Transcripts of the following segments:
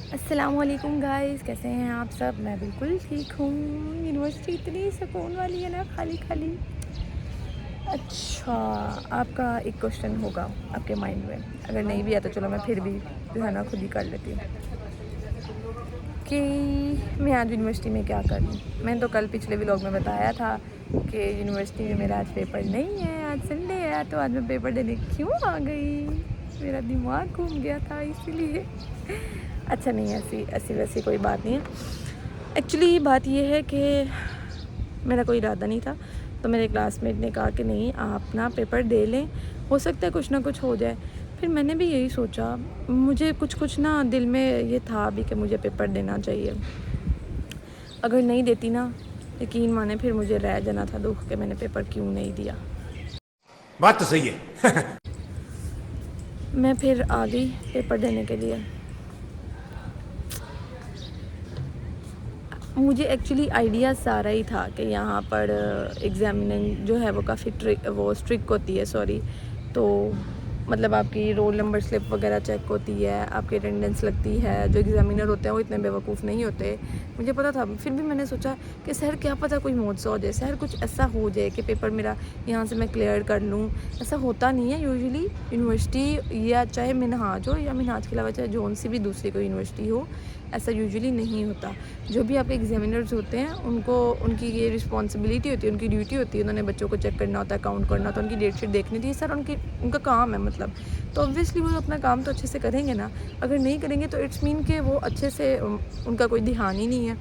अस्सलामुअलैकुम गाइस, कैसे हैं आप सब। मैं बिल्कुल ठीक हूँ। यूनिवर्सिटी इतनी सुकून वाली है ना, खाली खाली। अच्छा, आपका एक क्वेश्चन होगा आपके माइंड में, अगर नहीं भी है तो चलो मैं फिर भी जो है ना खुद ही कर लेती हूँ कि मैं आज यूनिवर्सिटी में क्या कर रही हूँ। मैंने तो कल पिछले व्लॉग में बताया था कि यूनिवर्सिटी में मेरा आज पेपर नहीं है, आज संडे है, तो आज मैं पेपर देने क्यों आ गई। मेरा दिमाग घूम गया था इसीलिए। अच्छा नहीं, ऐसी ऐसी वैसी कोई बात नहीं है। एक्चुअली बात ये है कि मेरा कोई इरादा नहीं था, तो मेरे क्लासमेट ने कहा कि नहीं आप ना पेपर दे लें, हो सकता है कुछ ना कुछ हो जाए। फिर मैंने भी यही सोचा, मुझे कुछ ना दिल में ये था भी कि मुझे पेपर देना चाहिए। अगर नहीं देती ना, यकीन माने फिर मुझे रह जाना था दुख कि मैंने पेपर क्यों नहीं दिया। बात तो सही है। मैं फिर आ गई पेपर देने के लिए। मुझे एक्चुअली आइडिया सारा ही था कि यहाँ पर एग्ज़ामिनिंग जो है वो काफ़ी स्ट्रिक्ट होती है, सॉरी। तो मतलब आपकी रोल नंबर स्लिप वगैरह चेक होती है, आपकी अटेंडेंस लगती है। जो एग्ज़ामिनर होते हैं वो इतने बेवकूफ़ नहीं होते, मुझे पता था। फिर भी मैंने सोचा कि सर क्या पता कोई मौजज़ा हो जाए, सर कुछ ऐसा हो जाए कि पेपर मेरा यहाँ से मैं क्लियर कर लूँ। ऐसा होता नहीं है यूजुअली यूनिवर्सिटी, या चाहे मिनहाज हो या मिनहाज के अलावा चाहे जौन सी भी दूसरी कोई यूनिवर्सिटी हो, ऐसा यूजुअली नहीं होता। जो भी आपके एग्जामिनर्स होते हैं उनको उनकी ये रिस्पॉन्सिबिलिटी होती है, उनकी ड्यूटी होती है, उन्होंने बच्चों को चेक करना होता है, काउंट करना होता है, उनकी डेट शीट देखनी थी। सर उनका काम है मतलब, तो ऑब्वियसली वो अपना काम तो अच्छे से करेंगे ना। अगर नहीं करेंगे तो इट्स मीन कि वो अच्छे से उनका कोई ध्यान ही नहीं है।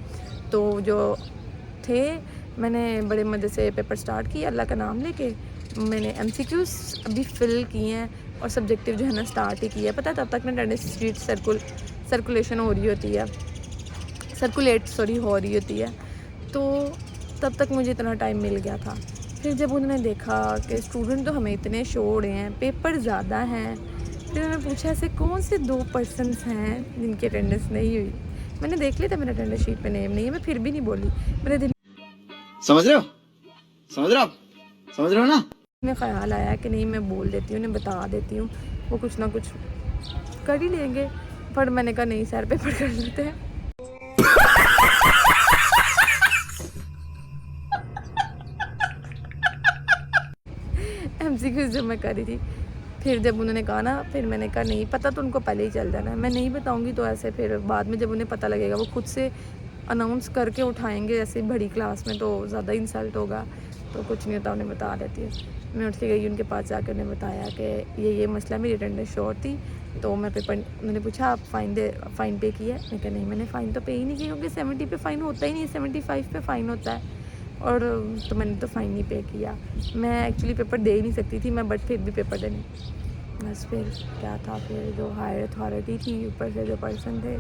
तो जो थे, मैंने बड़े मज़े से पेपर स्टार्ट किया अल्लाह का नाम लेके। मैंने MCQs अभी फ़िल किए हैं और सब्जेक्टिव जो है ना स्टार्ट ही किया है। पता है तब तक ना अटेंडेंस शीट सर्कुलेशन हो रही होती है, हो रही होती है। तो तब तक मुझे इतना टाइम मिल गया था। फिर जब उन्होंने देखा कि स्टूडेंट तो हमें इतने शो हो रहे हैं, पेपर ज़्यादा हैं, फिर उन्होंने पूछा ऐसे कौन से 2 पर्सन्स हैं जिनकी अटेंडेंस नहीं हुई। मैंने देख लिया था मेरा अटेंडेंस शीट पे नेम नहीं है, मैं फिर भी नहीं बोली। मेरे दिल समझ रहे हो समझ रहे हो आप समझ रहे हो ना। में ख़्याल आया कि नहीं मैं बोल देती हूँ, उन्हें बता देती हूँ, वो कुछ ना कुछ कर ही लेंगे। पर मैंने कहा नहीं सर, पेपर कर लेते हैं। MCQ जब मैं कर रही थी, फिर जब उन्होंने कहा ना, फिर मैंने कहा नहीं पता तो उनको पहले ही चल जाना है, मैं नहीं बताऊंगी तो ऐसे फिर बाद में जब उन्हें पता लगेगा वो खुद से अनाउंस करके उठाएंगे ऐसे बड़ी क्लास में, तो ज़्यादा इंसल्ट होगा। तो कुछ नहीं होता, उन्हें बता देती है। मैं उठ के गई उनके पास, जाकर उन्हें बताया कि ये मसला, मेरी अटेंडेंस शॉर्ट थी तो मैं पेपर। उन्होंने पूछा आप फ़ाइन पे किया है। मैं कहा नहीं मैंने फ़ाइन तो पे ही नहीं किया, क्योंकि 70 पे फ़ाइन होता ही नहीं, 75 पे फ़ाइन होता है। और तो मैंने तो फ़ाइन नहीं पे किया। मैं एक्चुअली पेपर दे ही नहीं सकती थी मैं, बट फिर भी पेपर देने। बस फिर क्या था, फिर जो हायर अथॉरिटी थी, ऊपर से जो पर्सन थे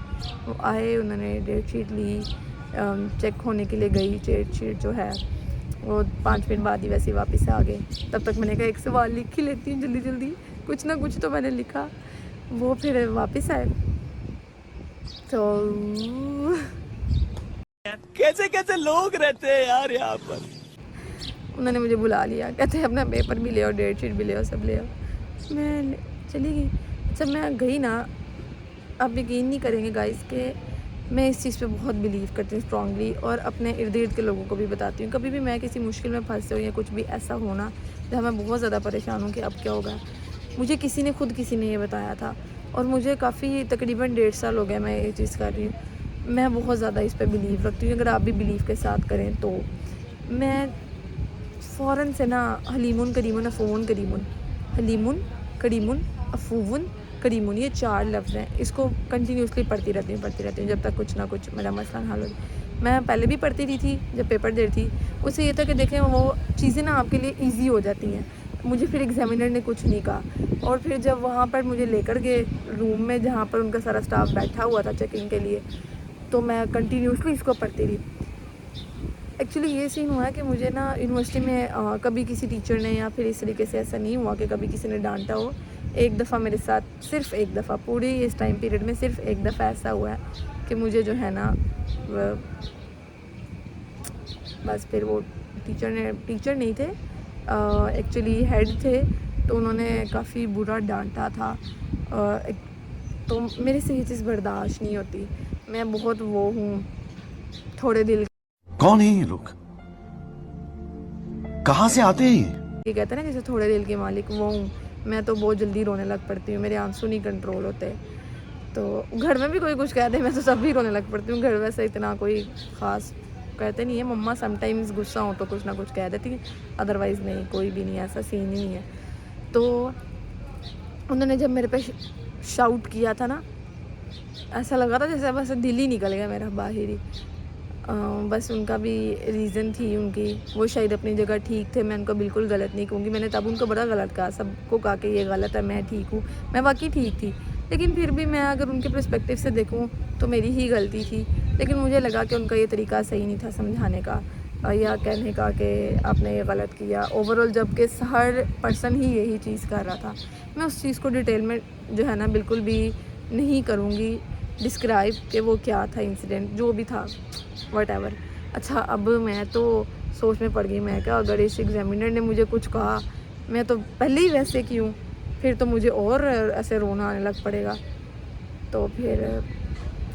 वो आए, उन्होंने डेट शीट ली, चेक होने के लिए गई। डेट शीट जो है वो 5 मिनट बाद ही वैसे ही वापस आ गए। तब तक मैंने कहा एक सवाल लिख ही लेती हूँ जल्दी जल्दी, कुछ ना कुछ तो मैंने लिखा। वो फिर वापस आए तो कैसे कैसे लोग रहते हैं यार यहाँ पर। उन्होंने मुझे बुला लिया, कहते अपना पेपर भी ले आओ, डेट शीट भी ले आओ, सब ले आओ। मैं चली गई। जब मैं गई ना, आप यकीन नहीं करेंगे गाइस कि मैं इस चीज़ पे बहुत बिलीव करती हूँ स्ट्रांगली, और अपने इर्द गिर्द के लोगों को भी बताती हूँ। कभी भी मैं किसी मुश्किल में फंसे हो या कुछ भी ऐसा होना जहाँ मैं बहुत ज़्यादा परेशान हूँ कि अब क्या होगा, मुझे किसी ने ये बताया था। और मुझे काफ़ी तकरीबन 1.5 साल हो गया मैं ये चीज़ कर रही हूँ। मैं बहुत ज़्यादा इस पर बिलीव रखती हूँ, अगर आप भी बिलीव के साथ करें तो। मैं फ़ौरन से ना हलीमुन करीमुन अफून करीमुन, हलीमुन करीमुन अफूवन करीमुन, ये 4 लफ्ज़ हैं, इसको कंटिन्यूसली पढ़ती रहती हूँ जब तक कुछ ना कुछ मेरा मसला हल हो जाए। मैं पहले भी पढ़ती रही थी जब पेपर दे रही थी, उससे ये था कि देखें वो चीज़ें ना आपके लिए ईजी हो जाती हैं। मुझे फिर एग्जामिनर ने कुछ नहीं कहा, और फिर जब वहाँ पर मुझे लेकर गए रूम में जहाँ पर उनका सारा स्टाफ बैठा हुआ था चेकिंग के लिए, तो मैं कंटिन्यूसली इसको पढ़ती रही। एक्चुअली ये सीन हुआ है कि मुझे ना यूनिवर्सिटी में कभी किसी टीचर ने या फिर इस तरीके से ऐसा नहीं हुआ कि कभी किसी ने डांटा हो। एक दफ़ा मेरे साथ, सिर्फ एक दफ़ा पूरे इस टाइम पीरियड में सिर्फ एक दफ़ा ऐसा हुआ है कि मुझे जो है ना बस फिर वो टीचर नहीं थे, एक्चुअली हेड थे, तो उन्होंने काफ़ी बुरा डांटा था। तो मेरे से ये चीज़ बर्दाश्त नहीं होती। मैं बहुत वो हूँ, थोड़े दिल कौन है ये लोग, कहाँ से आते हैं ये? ये कहते हैं ना जैसे थोड़े दिल के मालिक, वो हूँ मैं। तो बहुत जल्दी रोने लग पड़ती हूँ, मेरे आंसू नहीं कंट्रोल होते। तो घर में भी कोई कुछ कह दे मैं तो सब भी रोने लग पड़ती हूँ। घर वैसे इतना कोई ख़ास कहते नहीं है, मम्मा समटाइम्स गुस्सा हो तो कुछ ना कुछ कह देती है, अदरवाइज़ नहीं, कोई भी नहीं, ऐसा सीन ही नहीं है। तो उन्होंने जब मेरे पे शाउट किया था ना, ऐसा लगा था जैसे बस दिल ही निकल गया मेरा बाहर ही। बस उनका भी रीज़न थी उनकी, वो शायद अपनी जगह ठीक थे। मैं उनको बिल्कुल गलत नहीं कहूँगी, मैंने तब उनको बड़ा गलत कहा, सबको कहा कि ये गलत है, मैं ठीक हूँ। मैं वाकई ठीक थी, लेकिन फिर भी मैं अगर उनके पर्सपेक्टिव से देखूँ तो मेरी ही गलती थी। लेकिन मुझे लगा कि उनका ये तरीका सही नहीं था समझाने का या कहने का कि आपने ये गलत किया। ओवरऑल जबकि हर पर्सन ही यही चीज़ कर रहा था। मैं उस चीज़ को डिटेल में जो है ना बिल्कुल भी नहीं करूँगी डिस्क्राइब कि वो क्या था इंसिडेंट, जो भी था व्हाटएवर। अच्छा, अब मैं तो सोच में पड़ गई, मैं क्या अगर इस एग्जामिनर ने मुझे कुछ कहा, मैं तो पहले ही वैसे की हूँ, फिर तो मुझे और ऐसे रोना आने लग पड़ेगा। तो फिर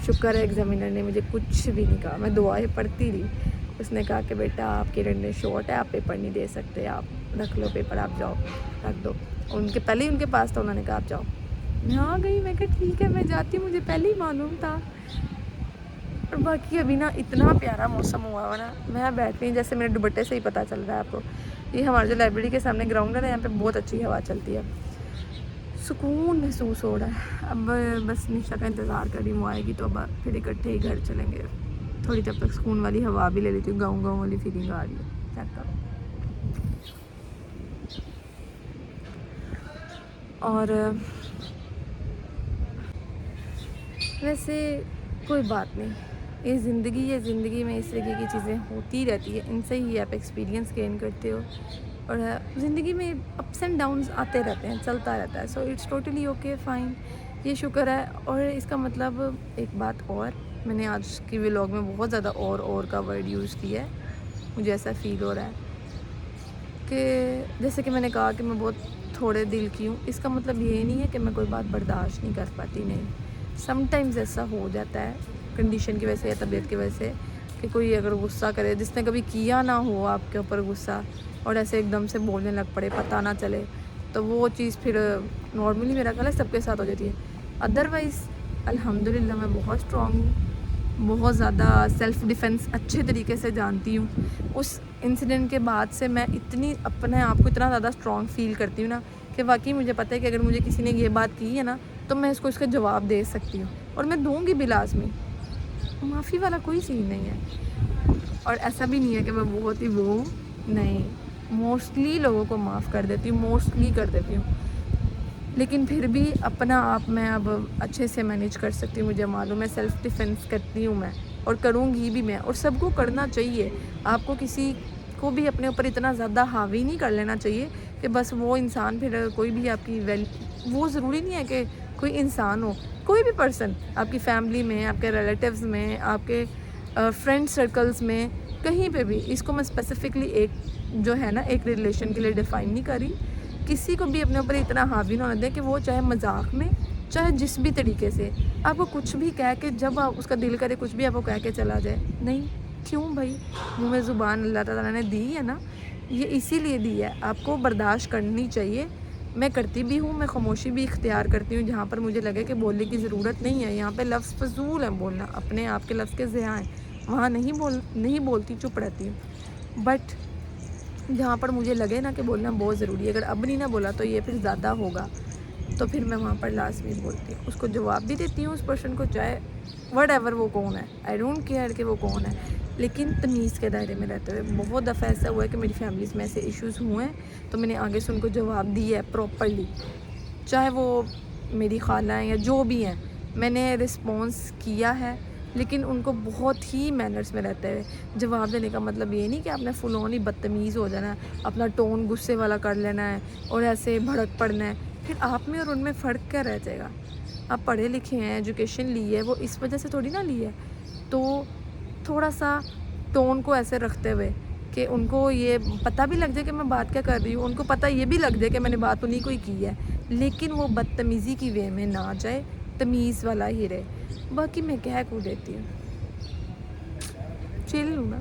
शुक्र है एग्जामिनर ने मुझे कुछ भी नहीं कहा, मैं दुआएं पढ़ती रही। उसने कहा कि बेटा आपकी अटेंडेंस शॉर्ट है, आप पेपर नहीं दे सकते, आप रख लो पेपर, आप जाओ रख दो। उनके पहले ही उनके पास था, उन्होंने कहा आप जाओ। मैं आ गई, मैं कहा ठीक है मैं जाती हूँ, मुझे पहले ही मालूम था। और बाकी अभी ना इतना प्यारा मौसम हुआ हुआ ना, मैं बैठ रही हूँ जैसे मेरे दुपट्टे से ही पता चल रहा है आपको। ये हमारे जो लाइब्रेरी के सामने ग्राउंड है ना, यहाँ पे बहुत अच्छी हवा चलती है, सुकून महसूस हो रहा है। अब बस निशा का इंतज़ार कर रही हूँ, आएगी तो अब फिर इकट्ठे ही घर चलेंगे। थोड़ी जब तक सुकून वाली हवा भी ले लेती हूँ, गाँव गाँव वाली फीलिंग आ रही है। चेक करो। और वैसे कोई बात नहीं, ये ज़िंदगी में इस तरीके की चीज़ें होती रहती है, इनसे ही आप एक्सपीरियंस गेन करते हो। और ज़िंदगी में अप्स एंड डाउन्स आते रहते हैं, चलता रहता है। So it's totally okay, fine, ये शुक्र है। और इसका मतलब एक बात और, मैंने आज की व्लॉग में बहुत ज़्यादा और का वर्ड यूज़ किया है। मुझे ऐसा फ़ील हो रहा है कि जैसे कि मैंने कहा कि मैं बहुत थोड़े दिल की हूँ, इसका मतलब ये नहीं है कि मैं कोई बात बर्दाश्त नहीं कर पाती, नहीं। समटाइम्स ऐसा हो जाता है कंडीशन की वजह से या तबीयत की वजह से कि कोई अगर गुस्सा करे, जिसने कभी किया ना हो आपके ऊपर गुस्सा, और ऐसे एकदम से बोलने लग पड़े, पता ना चले, तो वो चीज़ फिर नॉर्मली मेरा ख्याल है सबके साथ हो जाती है। अदरवाइज़ अल्हम्दुलिल्लाह मैं बहुत स्ट्रॉन्ग हूँ, बहुत ज़्यादा सेल्फ़ डिफेंस अच्छे तरीके से जानती हूँ। उस इंसिडेंट के बाद से मैं इतनी अपने आप को इतना ज़्यादा स्ट्रॉन्ग फ़ील करती हूँ ना कि वाकई मुझे पता है कि अगर मुझे किसी ने ये बात की है ना तो मैं इसको इसका जवाब दे सकती हूँ, और मैं दूँगी भी लाज़मी। माफ़ी वाला कोई सीन नहीं है। और ऐसा भी नहीं है कि मैं बहुत ही वो, नहीं, मोस्टली लोगों को माफ़ कर देती हूँ, मोस्टली कर देती हूँ। लेकिन फिर भी अपना आप मैं अब अच्छे से मैनेज कर सकती हूँ, मुझे मालूम है, सेल्फ़ डिफेंस करती हूँ मैं, और करूँगी भी मैं, और सबको करना चाहिए। आपको किसी को भी अपने ऊपर इतना ज़्यादा हावी नहीं कर लेना चाहिए कि बस वो इंसान फिर कोई भी आपकी वो ज़रूरी नहीं है कि कोई इंसान हो, कोई भी पर्सन आपकी फैमिली में, आपके रिलेटिव्स में, आपके फ्रेंड सर्कल्स में, कहीं पे भी। इसको मैं स्पेसिफिकली एक जो है ना एक रिलेशन के लिए डिफ़ाइन नहीं करी। किसी को भी अपने ऊपर इतना हावी ना होने दें कि वो चाहे मजाक में, चाहे जिस भी तरीके से आपको कुछ भी कह के, जब आप उसका दिल करे कुछ भी आपको कह के चला जाए। नहीं, क्यों भाई, मुँह में ज़ुबान अल्लाह ताला ने दी है ना, ये इसीलिए दी है, आपको बर्दाश्त करनी चाहिए। मैं करती भी हूँ, मैं खामोशी भी इख्तियार करती हूँ जहाँ पर मुझे लगे कि बोलने की ज़रूरत नहीं है। यहाँ पे लफ्ज़ फजूल है बोलना, अपने आप के लफ्ज़ के ज़िया हैं, वहाँ नहीं बोलती, चुप रहती हूँ। बट जहाँ पर मुझे लगे ना कि बोलना बहुत ज़रूरी है, अगर अब नहीं ना बोला तो ये फिर ज़्यादा होगा, तो फिर मैं वहाँ पर लाजमी बोलती हूँ, उसको जवाब भी देती हूँ उस पर्सन को, चाहे व्हाटएवर वो कौन है, आई डोंट केयर कि वो कौन है, लेकिन तमीज़ के दायरे में रहते हुए। बहुत दफ़ा ऐसा हुआ है कि मेरी फैमिलीज़ में ऐसे इश्यूज़ हुए हैं तो मैंने आगे से उनको जवाब दिया है प्रॉपरली, चाहे वो मेरी खाला हैं या जो भी हैं, मैंने रिस्पॉन्स किया है, लेकिन उनको बहुत ही मैनर्स में रहते हुए। जवाब देने का मतलब ये नहीं कि आपने फुल ऑन ही बदतमीज़ हो जाना है, अपना टोन गुस्से वाला कर लेना है और ऐसे भड़क पड़ना है, फिर आप में और उनमें फ़र्क क्या रह जाएगा। आप पढ़े लिखे हैं, एजुकेशन ली है, वो इस वजह से थोड़ी ना ली है। तो थोड़ा सा टोन को ऐसे रखते हुए कि उनको ये पता भी लग जाए कि मैं बात क्या कर रही हूँ, उनको पता ये भी लग जाए कि मैंने बात उन्हीं को ही की है, लेकिन वो बदतमीज़ी की वे में ना जाए, तमीज़ वाला ही रहे। बाकी मैं कह को देती हूँ, चिल हूँ ना।